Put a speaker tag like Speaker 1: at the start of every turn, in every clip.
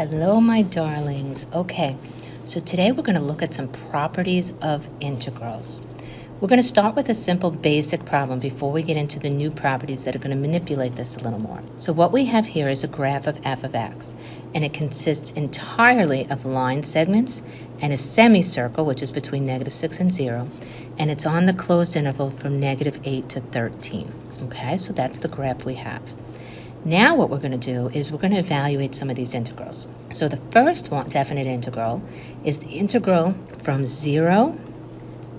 Speaker 1: Hello, my darlings. Okay, so today we're going to look at some properties of integrals. We're going to start with a simple basic problem before we get into the new properties that are going to manipulate this a little more. So what we have here is a graph of f of x, and it consists entirely of line segments and a semicircle, which is between -6 and 0, and it's on the closed interval from -8 to 13. Okay, so that's the graph we have. Now what we're going to do is we're going to evaluate some of these integrals. So the first one, definite integral, is the integral from 0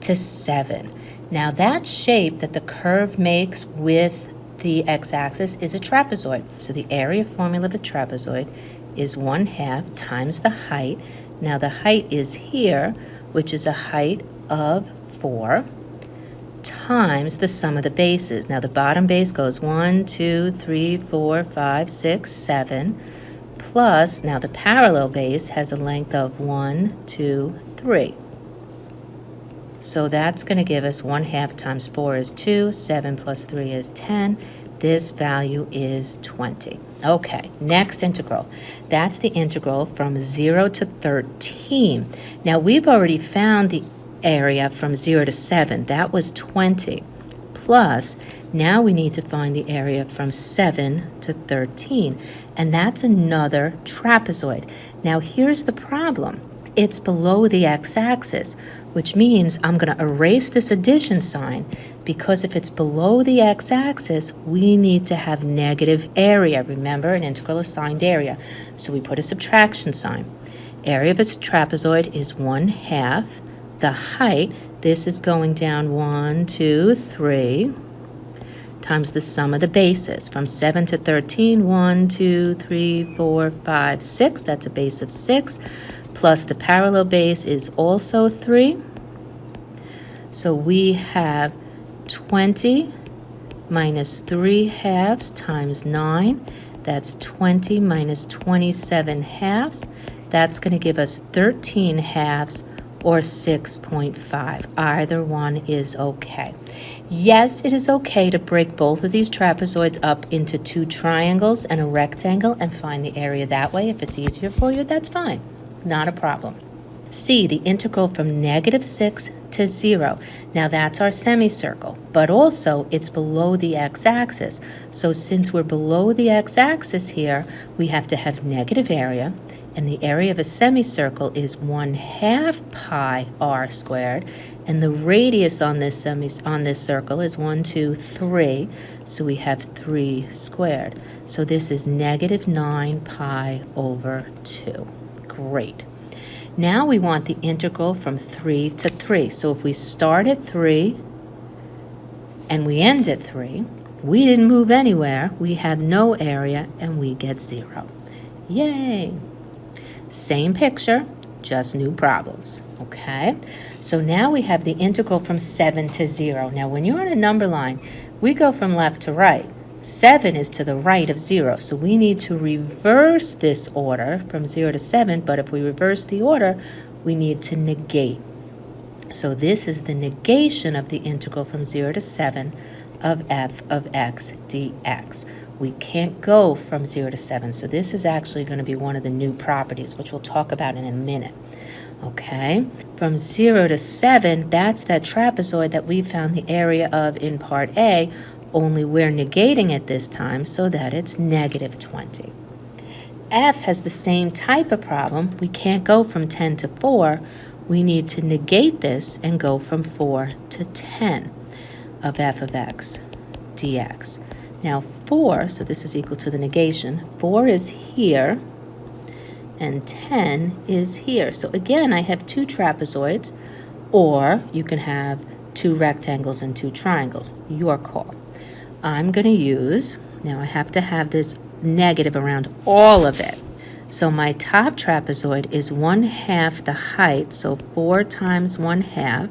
Speaker 1: to 7. Now that shape that the curve makes with the x-axis is a trapezoid. So the area formula of a trapezoid is 1/2 times the height. Now the height is here, which is a height of 4, times the sum of the bases. Now the bottom base goes 1, 2, 3, 4, 5, 6, 7, plus, now the parallel base has a length of 1, 2, 3. So that's going to give us 1/2 times 4 is 2, 7 plus 3 is 10. This value is 20. Okay, next integral. That's the integral from 0 to 13. Now we've already found the area from 0 to 7. That was 20. Plus, now we need to find the area from 7 to 13. And that's another trapezoid. Now here's the problem. It's below the x-axis, which means I'm going to erase this addition sign, because if it's below the x-axis, we need to have negative area. Remember, an integral assigned area. So we put a subtraction sign. Area of a trapezoid is 1/2. The height, this is going down 1, 2, 3, times the sum of the bases. From 7 to 13, 1, 2, 3, 4, 5, 6. That's a base of 6. Plus the parallel base is also 3. So we have 20 minus 3/2 times 9. That's 20 minus 27/2. That's going to give us 13/2 or 6.5. Either one is okay. Yes, it is okay to break both of these trapezoids up into 2 triangles and a rectangle and find the area that way. If it's easier for you, that's fine. Not a problem. C, the integral from -6 to 0. Now that's our semicircle, but also it's below the x-axis. So since we're below the x-axis here, we have to have negative area, and the area of a semicircle is 1/2 pi r squared, and the radius on this circle is 1, 2, 3, so we have 3 squared. So this is -9 pi over 2. Great. Now we want the integral from 3 to 3. So if we start at 3 and we end at 3, we didn't move anywhere, we have no area, and we get 0. Yay! Same picture, just new problems, okay? So now we have the integral from 7 to 0. Now when you're on a number line, we go from left to right. 7 is to the right of 0, so we need to reverse this order from 0 to 7, but if we reverse the order, we need to negate. So this is the negation of the integral from 0 to 7 of f of x dx. We can't go from 0 to 7, so this is actually going to be one of the new properties, which we'll talk about in a minute. Okay, from 0 to 7, that's that trapezoid that we found the area of in part A, only we're negating it this time so that it's -20. F has the same type of problem. We can't go from 10 to 4. We need to negate this and go from 4 to 10 of f of x dx. Now 4, so this is equal to the negation, 4 is here, and 10 is here. So again, I have 2 trapezoids, or you can have 2 rectangles and 2 triangles, your call. I'm going to use, now I have to have this negative around all of it. So my top trapezoid is 1/2 the height, so 4 times 1/2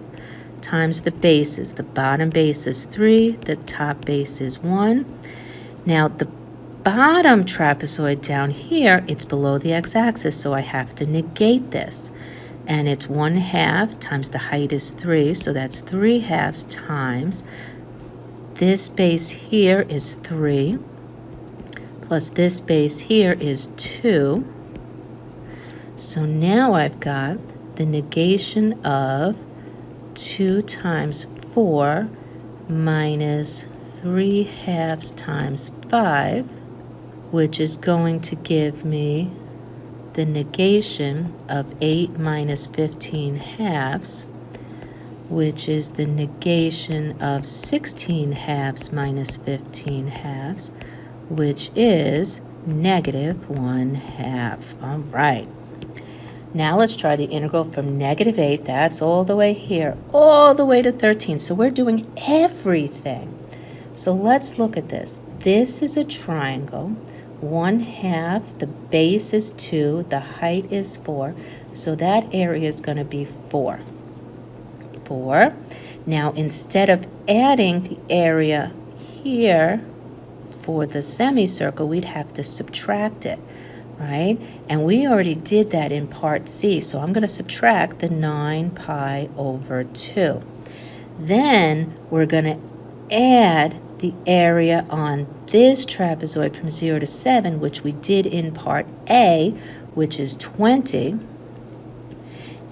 Speaker 1: times the bases. The bottom base is 3, the top base is 1. Now the bottom trapezoid down here, it's below the x-axis, so I have to negate this. And it's 1/2 times the height is 3, so that's 3/2 times. This base here is 3, plus this base here is 2, So now I've got the negation of 2 times 4 minus 3/2 times 5, which is going to give me the negation of 8 minus 15/2, which is the negation of 16/2 minus 15/2, which is negative 1/2. All right. Now let's try the integral from negative 8, that's all the way here, all the way to 13. So we're doing everything. So let's look at this. This is a triangle. 1/2, the base is 2, the height is 4, so that area is going to be 4. 4. Now instead of adding the area here for the semicircle, we'd have to subtract it, right? And we already did that in part C, so I'm going to subtract the 9 pi over 2. Then we're going to add the area on this trapezoid from 0 to 7, which we did in part A, which is 20.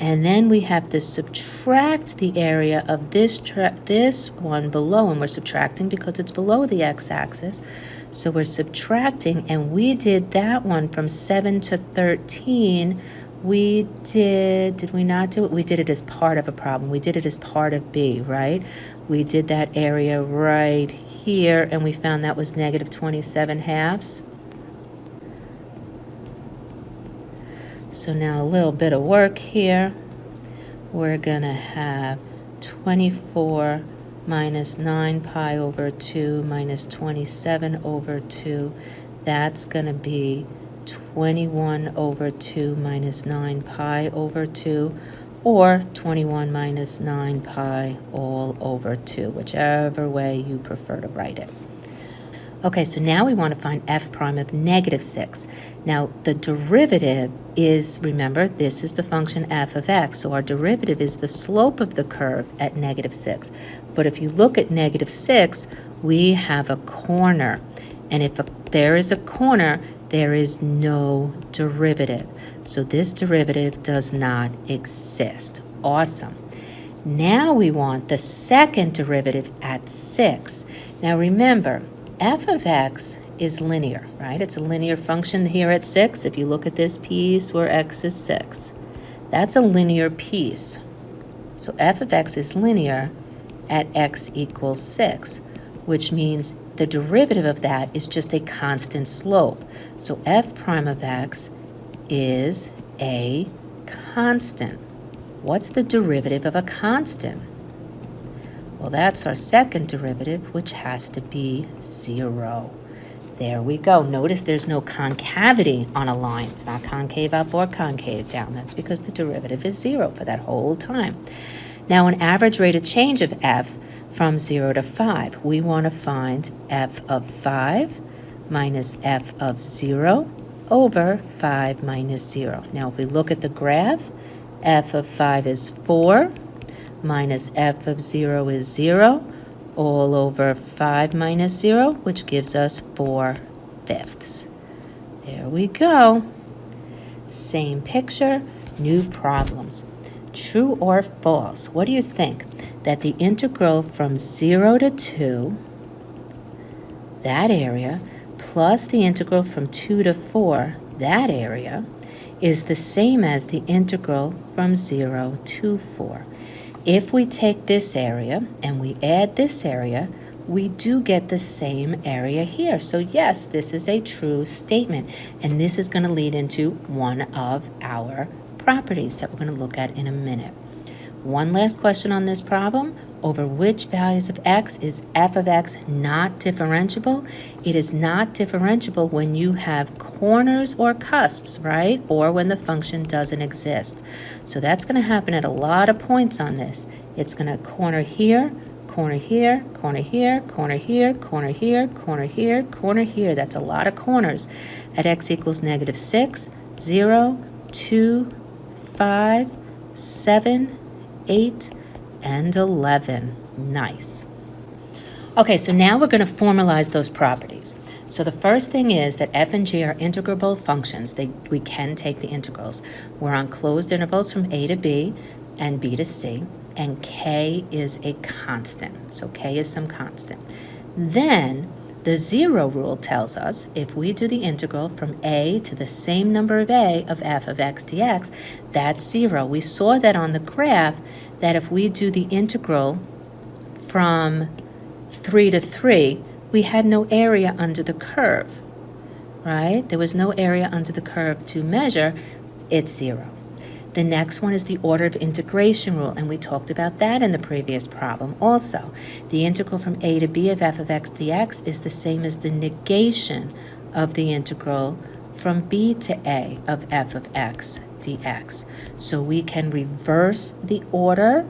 Speaker 1: And then we have to subtract the area of this one below, and we're subtracting because it's below the x-axis. So we're subtracting, and we did that one from 7 to 13. Did we not do it? We did it as part of a problem. We did it as part of B, right? We did that area right here, and we found that was negative 27/2. So now a little bit of work here. We're going to have 24 minus 9 pi over 2 minus 27 over 2. That's going to be 21 over 2 minus 9 pi over 2, or 21 minus 9 pi all over 2, whichever way you prefer to write it. Okay, so now we want to find f prime of negative 6. Now, the derivative is, remember, this is the function f of x, so our derivative is the slope of the curve at negative 6. But if you look at negative 6, we have a corner. And if there is a corner, there is no derivative. So this derivative does not exist. Awesome. Now we want the second derivative at 6. Now remember, f of x is linear, right? It's a linear function here at 6. If you look at this piece where x is 6, that's a linear piece. So f of x is linear at x equals 6, which means the derivative of that is just a constant slope. So f prime of x is a constant. What's the derivative of a constant? Well, that's our second derivative, which has to be 0. There we go. Notice there's no concavity on a line. It's not concave up or concave down. That's because the derivative is 0 for that whole time. Now, an average rate of change of f from 0 to 5. We want to find f of 5 minus f of 0 over 5 minus 0. Now, if we look at the graph, f of 5 is 4. Minus f of 0 is 0, all over 5 minus 0, which gives us 4/5. There we go. Same picture, new problems. True or false? What do you think? That the integral from 0 to 2, that area, plus the integral from 2 to 4, that area, is the same as the integral from 0 to 4. If we take this area and we add this area, we do get the same area here. So yes, this is a true statement, and this is going to lead into one of our properties that we're going to look at in a minute. One last question on this problem. Over which values of x is f of x not differentiable? It is not differentiable when you have corners or cusps, right? Or when the function doesn't exist. So that's going to happen at a lot of points on this. It's going to corner here, corner here, corner here, corner here, corner here, corner here, corner here. That's a lot of corners at x equals negative 6, 0, 2, 5, 7, 8, and 11. Nice. Okay, so now we're going to formalize those properties. So the first thing is that f and g are integrable functions. We can take the integrals. We're on closed intervals from a to b and b to c, and k is a constant. So k is some constant. Then the zero rule tells us if we do the integral from a to the same number of a of f of x dx, that's zero. We saw that on the graph that if we do the integral from 3 to 3, we had no area under the curve, right? There was no area under the curve to measure. It's zero. The next one is the order of integration rule, and we talked about that in the previous problem also. The integral from a to b of f of x dx is the same as the negation of the integral from b to a of f of x dx. So we can reverse the order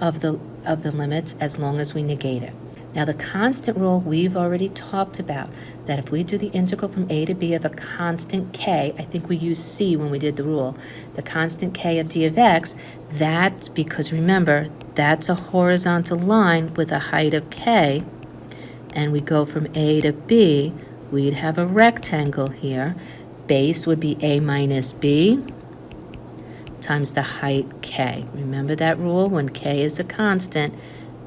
Speaker 1: of the limits as long as we negate it. Now the constant rule we've already talked about, that if we do the integral from a to b of a constant k, I think we used c when we did the rule, the constant k of d of x, that's because remember, that's a horizontal line with a height of k, and we go from a to b, we'd have a rectangle here. Base would be a minus b times the height k. Remember that rule? When k is a constant,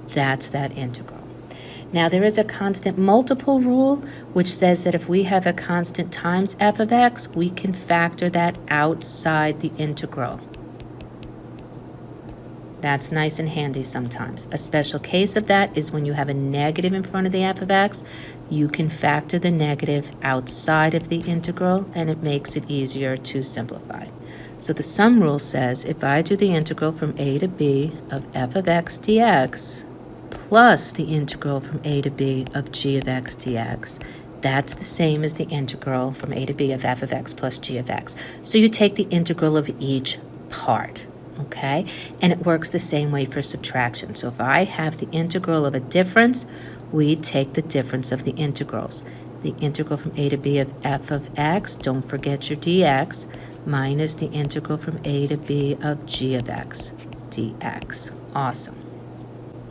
Speaker 1: that's that integral. Now there is a constant multiple rule, which says that if we have a constant times f of x, we can factor that outside the integral. That's nice and handy sometimes. A special case of that is when you have a negative in front of the f of x, you can factor the negative outside of the integral, and it makes it easier to simplify. So the sum rule says if I do the integral from a to b of f of x dx plus the integral from a to b of g of x dx, that's the same as the integral from a to b of f of x plus g of x. So you take the integral of each part, okay? And it works the same way for subtraction. So if I have the integral of a difference, we take the difference of the integrals. The integral from a to b of f of x, don't forget your dx, minus the integral from a to b of g of x dx. Awesome.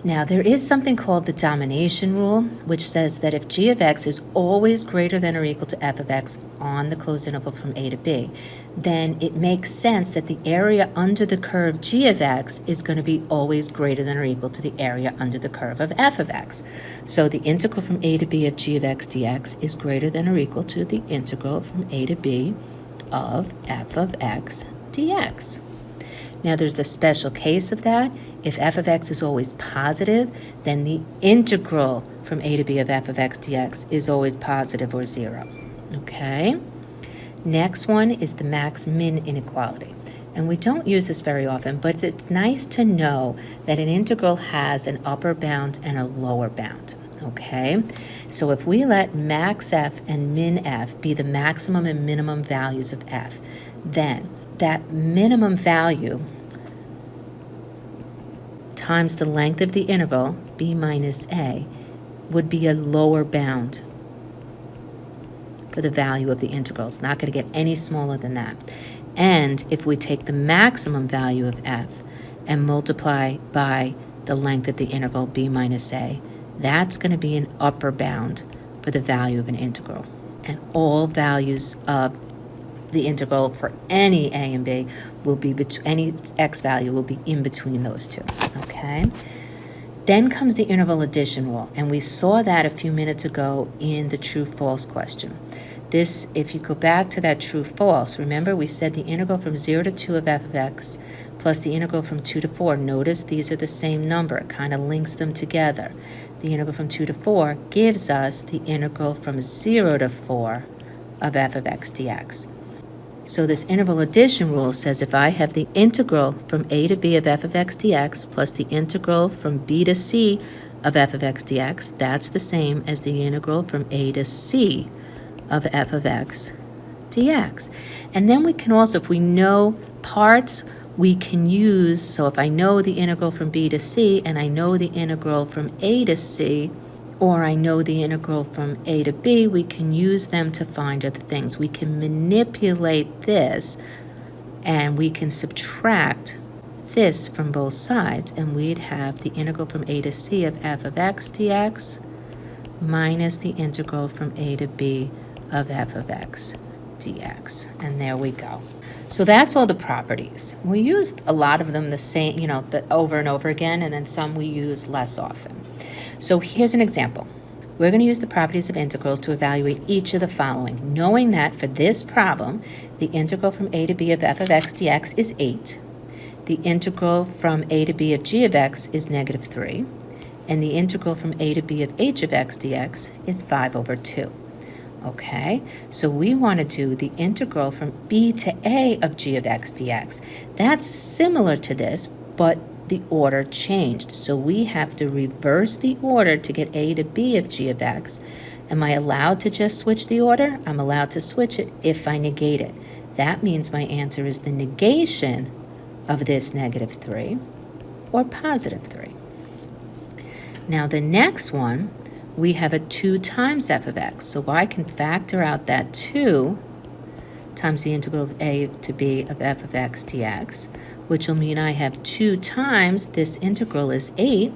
Speaker 1: Now, there is something called the domination rule, which says that if g of x is always greater than or equal to f of x on the closed interval from a to b, then it makes sense that the area under the curve g of x is going to be always greater than or equal to the area under the curve of f of x. So the integral from a to b of g of x dx is greater than or equal to the integral from a to b of f of x dx. Now there's a special case of that. If f of x is always positive, then the integral from a to b of f of x dx is always positive or zero. Okay? Next one is the max-min inequality. And we don't use this very often, but it's nice to know that an integral has an upper bound and a lower bound. Okay? So if we let max f and min f be the maximum and minimum values of f, then that minimum value times the length of the interval, b minus a, would be a lower bound for the value of the integral. It's not going to get any smaller than that. And if we take the maximum value of f and multiply by the length of the interval, b minus a, that's going to be an upper bound for the value of an integral. And all values of the integral for any a and b will be any x value will be in between those two, okay? Then comes the interval addition rule, and we saw that a few minutes ago in the true-false question. This, if you go back to that true-false, remember we said the integral from 0 to 2 of f of x plus the integral from 2 to 4. Notice these are the same number. It kind of links them together. The integral from 2 to 4 gives us the integral from 0 to 4 of f of x dx. So this interval addition rule says if I have the integral from a to b of f of x dx plus the integral from b to c of f of x dx, that's the same as the integral from a to c of f of x dx. And then we can also, if we know parts, we can use, so if I know the integral from b to c and I know the integral from a to c, or I know the integral from a to b, we can use them to find other things. We can manipulate this, and we can subtract this from both sides, and we'd have the integral from a to c of f of x dx minus the integral from a to b of f of x dx. And there we go. So that's all the properties. We used a lot of them the same, over and over again, and then some we use less often. So here's an example. We're going to use the properties of integrals to evaluate each of the following, knowing that for this problem, the integral from a to b of f of x dx is 8. The integral from a to b of g of x is negative 3. And the integral from a to b of h of x dx is 5 over 2. Okay, so we want to do the integral from b to a of g of x dx. That's similar to this, but the order changed. So we have to reverse the order to get a to b of g of x. Am I allowed to just switch the order? I'm allowed to switch it if I negate it. That means my answer is the negation of this negative 3 or positive 3. Now the next one, we have a 2 times f of x. So I can factor out that 2 times the integral of a to b of f of x dx, which will mean I have 2 times this integral is 8,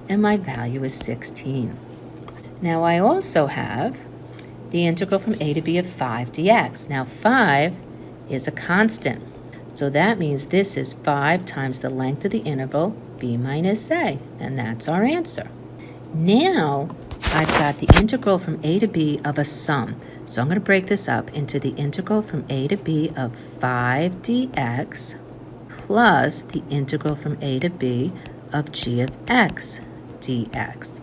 Speaker 1: and my value is 16. Now I also have the integral from a to b of 5 dx. Now 5 is a constant, so that means this is 5 times the length of the interval b minus a, and that's our answer. Now I've got the integral from a to b of a sum. So I'm going to break this up into the integral from a to b of 5 dx plus the integral from a to b of g of x dx.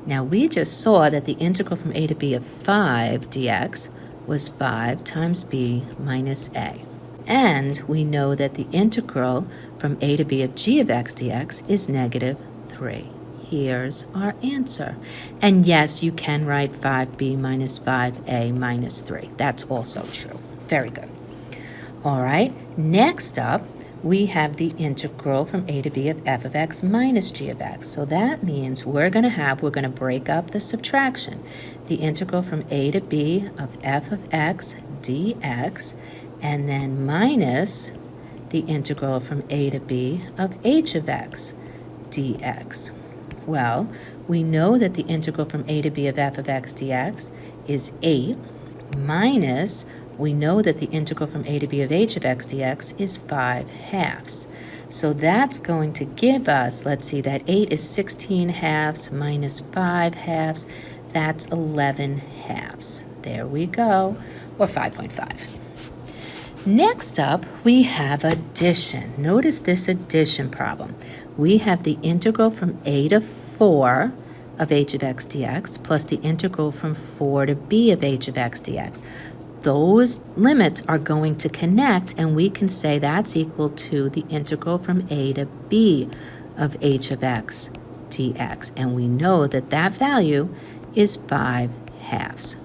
Speaker 1: Now we just saw that the integral from a to b of 5 dx was 5 times b minus a. And we know that the integral from a to b of g of x dx is negative 3. Here's our answer. And yes, you can write 5b minus 5a minus 3. That's also true. Very good. All right, next up, we have the integral from a to b of f of x minus g of x. So that means we're going to break up the subtraction. The integral from a to b of f of x dx, and then minus the integral from a to b of h of x dx. Well, we know that the integral from a to b of f of x dx is 8, minus, we know that the integral from a to b of h of x dx is 5 halves. So that's going to give us, let's see, that 8 is 16 halves minus 5 halves. That's 11 halves. There we go, or 5.5. Next up, we have addition. Notice this addition problem. We have the integral from a to 4 of h of x dx plus the integral from 4 to b of h of x dx. Those limits are going to connect, and we can say that's equal to the integral from a to b of h of x dx. And we know that that value is 5 halves.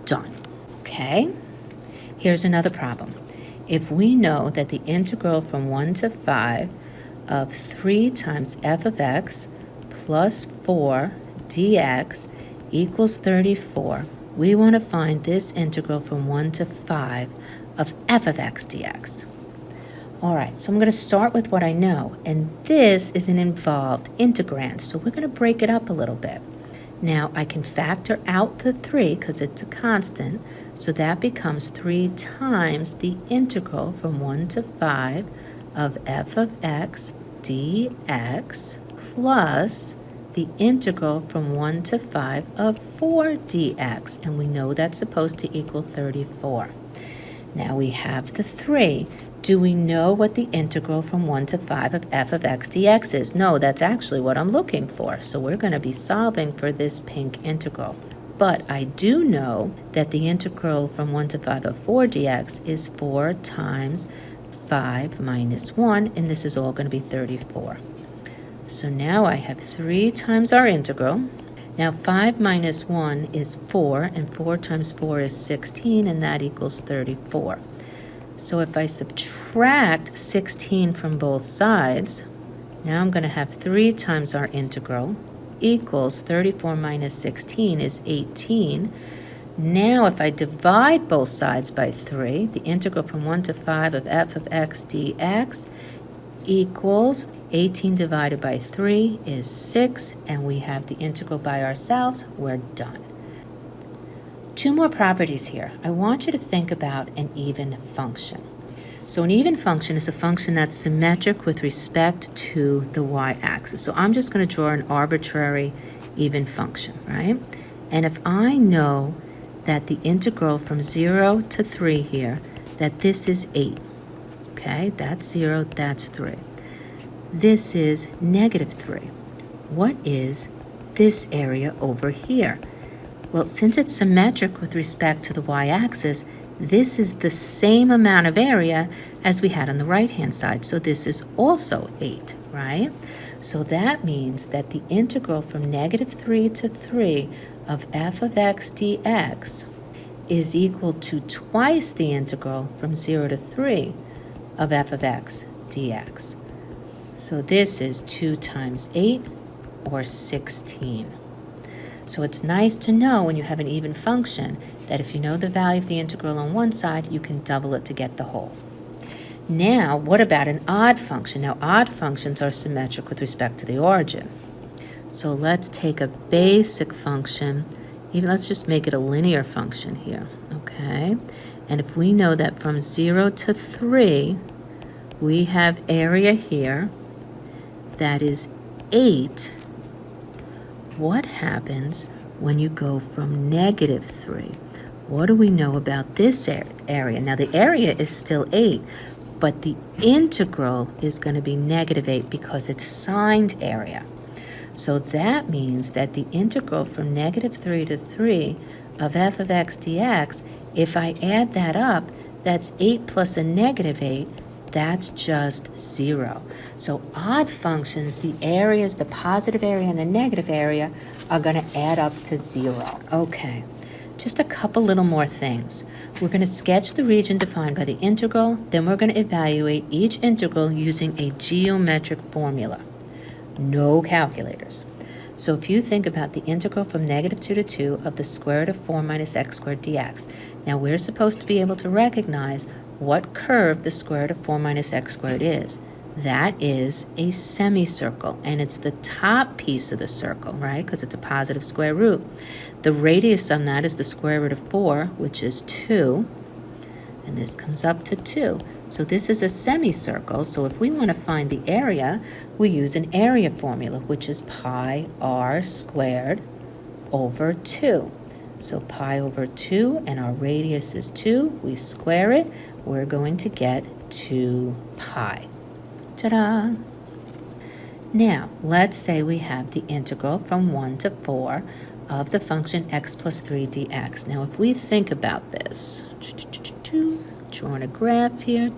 Speaker 1: Done. Okay, here's another problem. If we know that the integral from 1 to 5 of 3 times f of x plus 4 dx equals 34, we want to find this integral from 1 to 5 of f of x dx. All right, so I'm going to start with what I know, and this is an involved integrand, so we're going to break it up a little bit. Now I can factor out the 3 because it's a constant, so that becomes 3 times the integral from 1 to 5 of f of x dx plus the integral from 1 to 5 of 4 dx, and we know that's supposed to equal 34. Now we have the 3. Do we know what the integral from 1 to 5 of f of x dx is? No, that's actually what I'm looking for. So we're going to be solving for this pink integral. But I do know that the integral from 1 to 5 of 4 dx is 4 times 5 minus 1, and this is all going to be 34. So now I have 3 times our integral. Now 5 minus 1 is 4, and 4 times 4 is 16, and that equals 34. So if I subtract 16 from both sides, now I'm going to have 3 times our integral equals 34 minus 16 is 18. Now if I divide both sides by 3, the integral from 1 to 5 of f of x dx equals 18 divided by 3 is 6, and we have the integral by ourselves. We're done. Two more properties here. I want you to think about an even function. So an even function is a function that's symmetric with respect to the y-axis. So I'm just going to draw an arbitrary even function, right? And if I know that the integral from 0 to 3 here, that this is 8, okay? That's 0, that's 3. This is negative 3. What is this area over here? Well, since it's symmetric with respect to the y-axis, this is the same amount of area as we had on the right-hand side. So this is also 8, right? So that means that the integral from negative 3 to 3 of f of x dx is equal to twice the integral from 0 to 3 of f of x dx. So this is 2 times 8, or 16. So it's nice to know when you have an even function that if you know the value of the integral on one side, you can double it to get the whole. Now, what about an odd function? Now, odd functions are symmetric with respect to the origin. So let's take a basic function, even let's just make it a linear function here, okay? And if we know that from 0 to 3, we have area here that is 8, what happens when you go from negative 3? What do we know about this area? Now the area is still 8, but the integral is going to be negative 8 because it's signed area. So that means that the integral from negative 3 to 3 of f of x dx, if I add that up, that's 8 plus a negative 8, that's just 0. So odd functions, the areas, the positive area and the negative area, are going to add up to 0. Okay, just a couple little more things. We're going to sketch the region defined by the integral, then we're going to evaluate each integral using a geometric formula. No calculators. So if you think about the integral from negative 2 to 2 of the square root of 4 minus x squared dx, now we're supposed to be able to recognize what curve the square root of 4 minus x squared is. That is a semicircle, and it's the top piece of the circle, right? Because it's a positive square root. The radius on that is the square root of 4, which is 2, and this comes up to 2. So this is a semicircle, so if we want to find the area, we use an area formula, which is pi r squared over 2. So pi over 2, and our radius is 2. We square it, we're going to get 2 pi. Ta-da! Now, let's say we have the integral from 1 to 4 of the function x plus 3 dx. Now, if we think about this, drawing a graph here,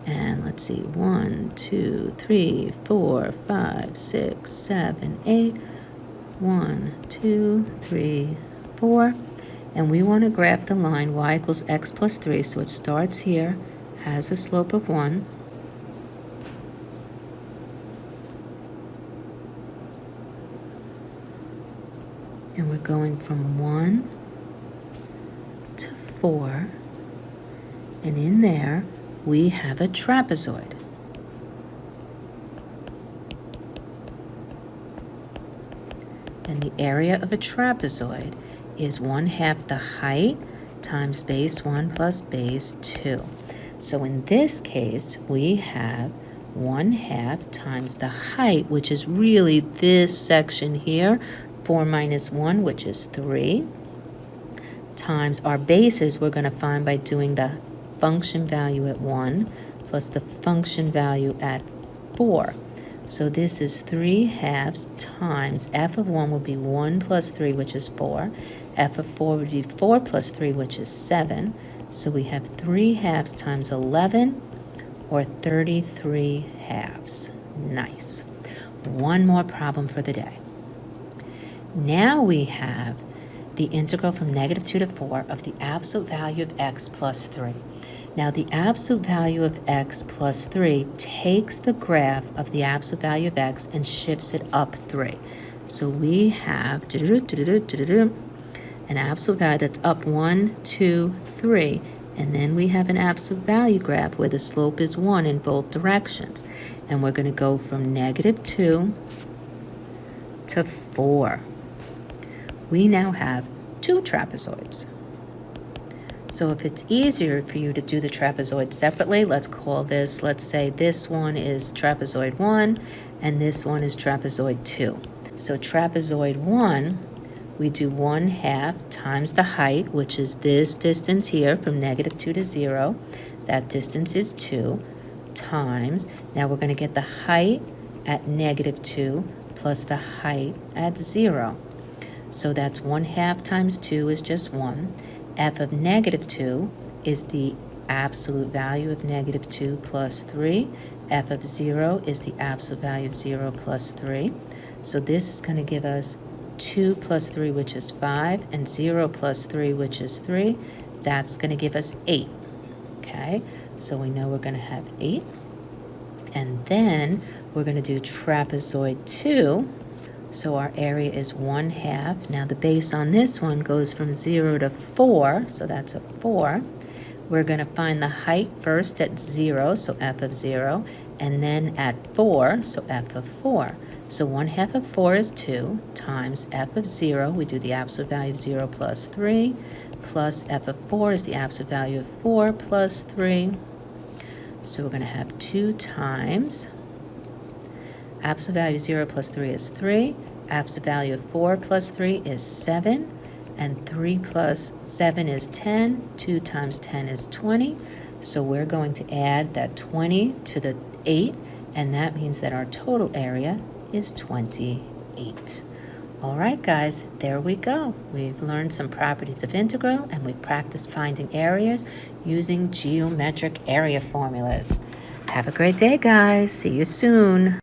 Speaker 1: and let's see, 1, 2, 3, 4, 5, 6, 7, 8, 1, 2, 3, 4, and we want to graph the line y equals x plus 3, so it starts here, has a slope of 1, and we're going from 1 to 4, and in there we have a trapezoid. And the area of a trapezoid is 1/2 the height times base 1 plus base 2. So in this case, we have 1/2 times the height, which is really this section here, 4 minus 1, which is 3, times our bases we're going to find by doing the function value at 1 plus the function value at 4. So this is 3/2 times f of 1 would be 1 plus 3, which is 4. F of 4 would be 4 plus 3, which is 7. So we have 3/2 times 11, or 33/2. Nice. One more problem for the day. Now we have the integral from negative 2 to 4 of the absolute value of x plus 3. Now the absolute value of x plus 3 takes the graph of the absolute value of x and shifts it up 3. So we have an absolute value that's up 1, 2, 3, and then we have an absolute value graph where the slope is 1 in both directions. and we're going to go from -2 to 4. We now have 2 trapezoids. So if it's easier for you to do the trapezoid separately, let's say this one is trapezoid 1 and this one is trapezoid 2. So trapezoid 1, we do 1/2 times the height, which is this distance here from -2 to 0. That distance is 2 times, now we're going to get the height at -2 plus the height at 0. So that's 1/2 times 2 is just 1. F of -2 is the absolute value of -2 plus 3. F of 0 is the absolute value of 0 plus 3. So this is going to give us 2 plus 3, which is 5, and 0 plus 3, which is 3. That's going to give us 8. Okay, so we know we're going to have 8. And then we're going to do trapezoid 2. So our area is 1/2. Now the base on this one goes from 0 to 4, so that's a 4. We're going to find the height first at 0, so f of 0, and then at 4, so f of 4. So 1/2 of 4 is 2 times f of 0, we do the absolute value of 0 plus 3, plus f of 4 is the absolute value of 4 plus 3. So we're going to have 2 times absolute value of 0 plus 3 is 3. Absolute value of 4 plus 3 is 7. And 3 plus 7 is 10. 2 times 10 is 20. So we're going to add that 20 to the 8. And that means that our total area is 28. All right, guys, there we go. We've learned some properties of integral, and we practiced finding areas using geometric area formulas. Have a great day, guys. See you soon.